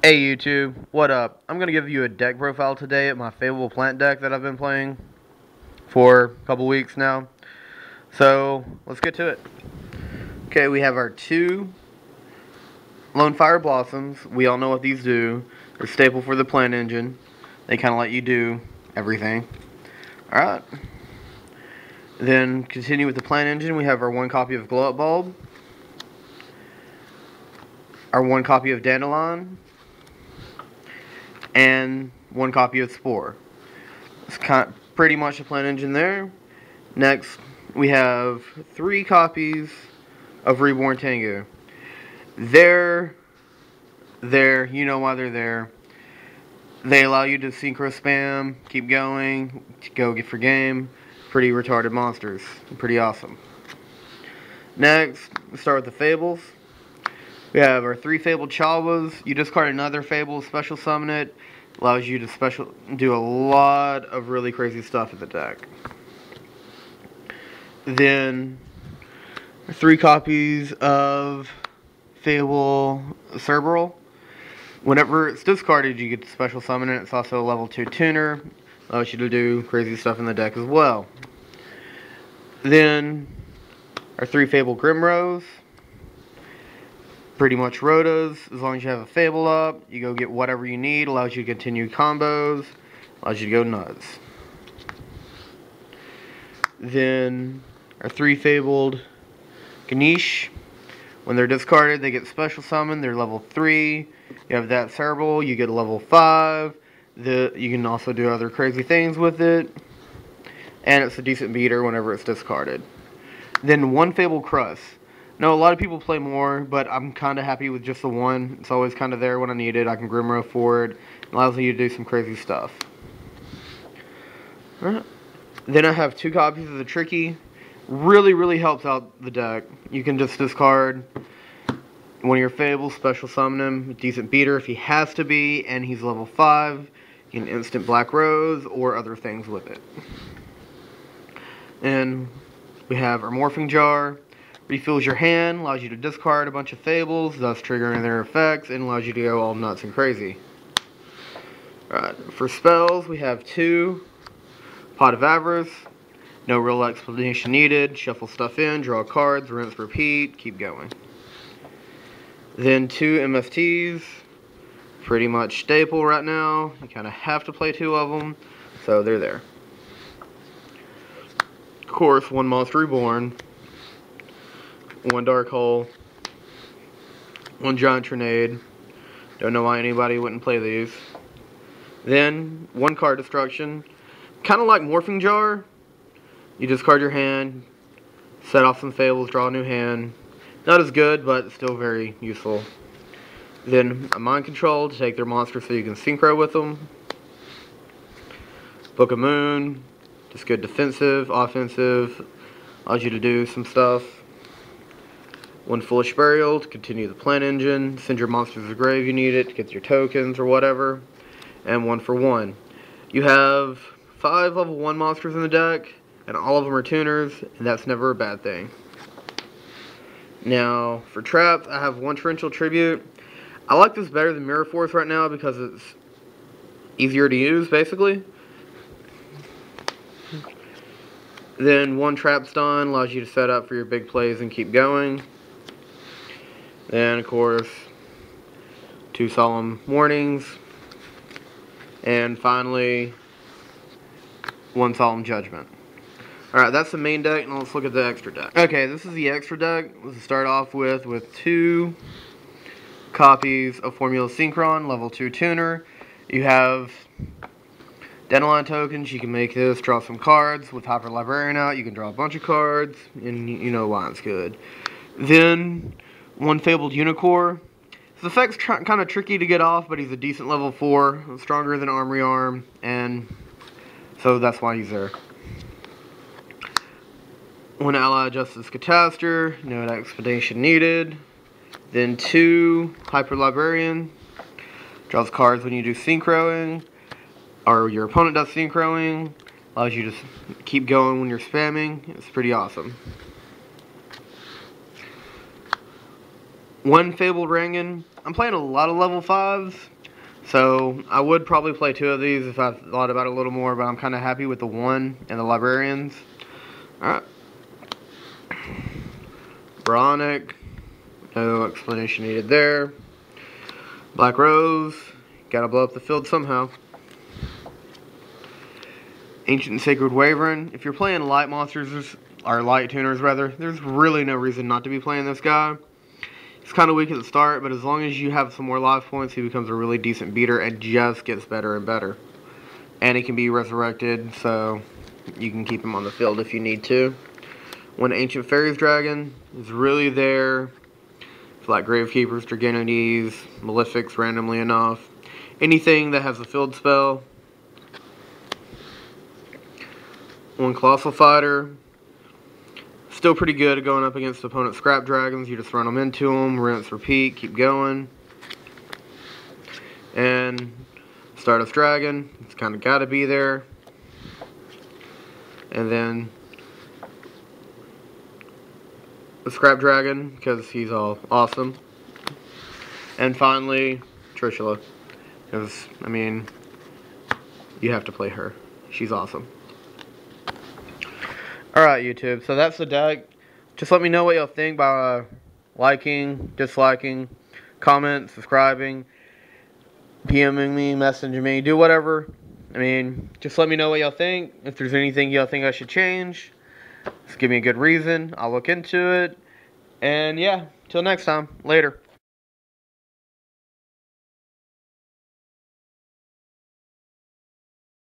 Hey YouTube, what up? I'm going to give you a deck profile today at my Fabled plant deck that I've been playing for a couple weeks now. So, let's get to it. Okay, we have our two Lone Fire Blossoms. We all know what these do. They're staple for the plant engine. They kind of let you do everything. Alright. Then, continue with the plant engine. We have our one copy of Glow Up Bulb. Our one copy of Dandelion. And one copy of Spore. It's pretty much the plant engine there. Next, we have 3 copies of Reborn Tango. They're there. You know why they're there. They allow you to synchro spam, keep going, go get for game. Pretty retarded monsters. Pretty awesome. Next, we start with the Fables. We have our 3 Fabled Chawas. You discard another Fable, special summon it. Allows you to do a lot of really crazy stuff in the deck. Then 3 copies of Fable Cerebral. Whenever it's discarded, you get to special summon it. It's also a level 2 tuner. Allows you to do crazy stuff in the deck as well. Then our 3 Fable Grimrose. Pretty much Rotas. As long as you have a Fable up, you go get whatever you need. Allows you to continue combos. Allows you to go nuts. Then our 3 Fabled Ganesh. When they're discarded, they get special summoned. They're level 3. You have that Cerebral. You get a level 5. You can also do other crazy things with it. And it's a decent beater whenever it's discarded. Then 1 Fabled Crust. No, a lot of people play more, but I'm kind of happy with just the one. It's always kind of there when I need it. I can Grimro forward. It allows you to do some crazy stuff. Alright. Then I have 2 copies of the Tricky. Really helps out the deck. You can just discard one of your Fables, special summon him. Decent beater if he has to be, and he's level 5. You can instant Black Rose or other things with it. And we have our Morphing Jar. Refills your hand, allows you to discard a bunch of Fables, thus triggering their effects, and allows you to go all nuts and crazy. Alright, for spells, we have 2 Pot of Avarice. No real explanation needed. Shuffle stuff in, draw cards, rinse, repeat, keep going. Then 2 MSTs. Pretty much staple right now. You kind of have to play 2 of them, so they're there. Of course, 1 Monster Reborn. 1 Dark Hole, 1 Giant Trinade. Don't know why anybody wouldn't play these. Then 1 Card Destruction. Kind of like Morphing Jar. You discard your hand, set off some Fables, draw a new hand. Not as good, but still very useful. Then a Mind Control to take their monsters so you can synchro with them. Book of Moon. Just good defensive, offensive. Allows you to do some stuff. 1 Foolish Burial to continue the plant engine. Send your monsters to the grave you need it to get your tokens or whatever. And 1 for 1. You have 5 level 1 monsters in the deck, and all of them are tuners, and that's never a bad thing. Now, for traps, I have 1 Torrential Tribute. I like this better than Mirror Force right now because it's easier to use, basically. Then 1 Trap Stun allows you to set up for your big plays and keep going. Then, of course, 2 Solemn Warnings. And finally, 1 Solemn Judgment. Alright, that's the main deck, and let's look at the extra deck. Okay, this is the extra deck. Let's start off with 2 copies of Formula Synchron, level 2 tuner. You have Dandelion tokens. You can make this, draw some cards. With Hyper Librarian out, you can draw a bunch of cards, and you know why it's good. Then 1 Fabled Unicorn. His effect's kind of tricky to get off, but he's a decent level 4, stronger than Armory Arm, and so that's why he's there. 1 Ally Justice Cataster, no explanation needed. Then 2 Hyper Librarian. Draws cards when you do synchroing, or your opponent does synchroing. Allows you to keep going when you're spamming. It's pretty awesome. 1 Fabled Rangan. I'm playing a lot of level 5s. So I would probably play 2 of these if I thought about it a little more, but I'm kind of happy with the 1 and the Librarians. Alright. Bronic. No explanation needed there. Black Rose. Gotta blow up the field somehow. Ancient and Sacred Wyvern. If you're playing light monsters, or light tuners rather, there's really no reason not to be playing this guy. He's kind of weak at the start, but as long as you have some more life points, he becomes a really decent beater and just gets better and better. And he can be resurrected, so you can keep him on the field if you need to. When Ancient Fairies Dragon is really there, it's like Gravekeepers, Dragonides, Malefics randomly enough. Anything that has a field spell. One Colossal Fighter. Still pretty good at going up against opponent Scrap Dragons. You just run them into them, rinse, repeat, keep going. And Stardust Dragon, it's kind of got to be there. And then the Scrap Dragon, because he's all awesome. And finally, Trishula, because, I mean, you have to play her. She's awesome. Alright, YouTube, so that's the deck. Just let me know what y'all think by liking, disliking, comment, subscribing, PMing me, messaging me, do whatever. I mean, just let me know what y'all think. If there's anything y'all think I should change, just give me a good reason. I'll look into it. And yeah, till next time. Later.